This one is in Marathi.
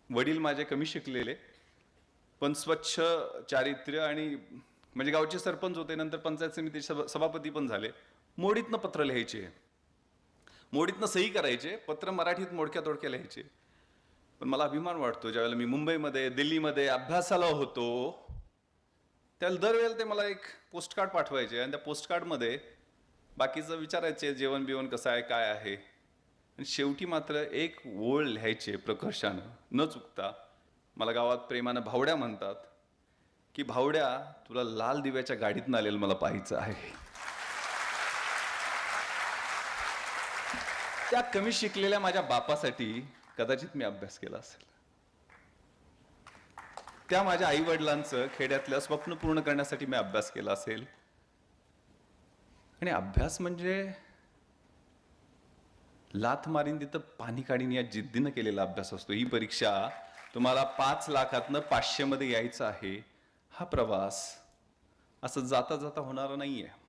वडील माझे कमी शिकलेले पण स्वच्छ चारित्र्य आणि म्हणजे गावचे सरपंच होते, नंतर पंचायत समिती सभापती पण झाले. मोडीतनं पत्र लिहायचे, मोडीतनं सही करायचे, पत्र मराठीत मोडक्या तोडक्या लिहायचे. पण मला अभिमान वाटतो ज्यावेळेला मी मुंबईमध्ये दिल्लीमध्ये अभ्यासाला होतो त्याला दरवेळेला ते मला एक पोस्टकार्ड पाठवायचे आणि त्या पोस्टकार्डमध्ये बाकीचं विचारायचे जेवण बिवण कसं आहे काय आहे, आणि शेवटी मात्र एक ओळ लिहायचे प्रकर्षानं न चुकता. मला गावात प्रेमानं भावड्या म्हणतात की भावड्या तुला लाल दिव्याच्या गाडीत आलेलं मला पाहायचं आहे. त्या कमी शिकलेल्या माझ्या बापासाठी कदाचित मी अभ्यास केला असेल. त्या माझ्या आई वडिलांचं खेड्यातलं स्वप्न पूर्ण करण्यासाठी मी अभ्यास केला असेल. आणि अभ्यास म्हणजे लाथ मारीन तिथं पाणी काढीन या जिद्दीनं केलेला अभ्यास असतो. ही परीक्षा तुम्हाला 5 लाखातनं 500 मध्ये यायचं आहे. हा प्रवास असं जाता जाता होणारा नाहीये.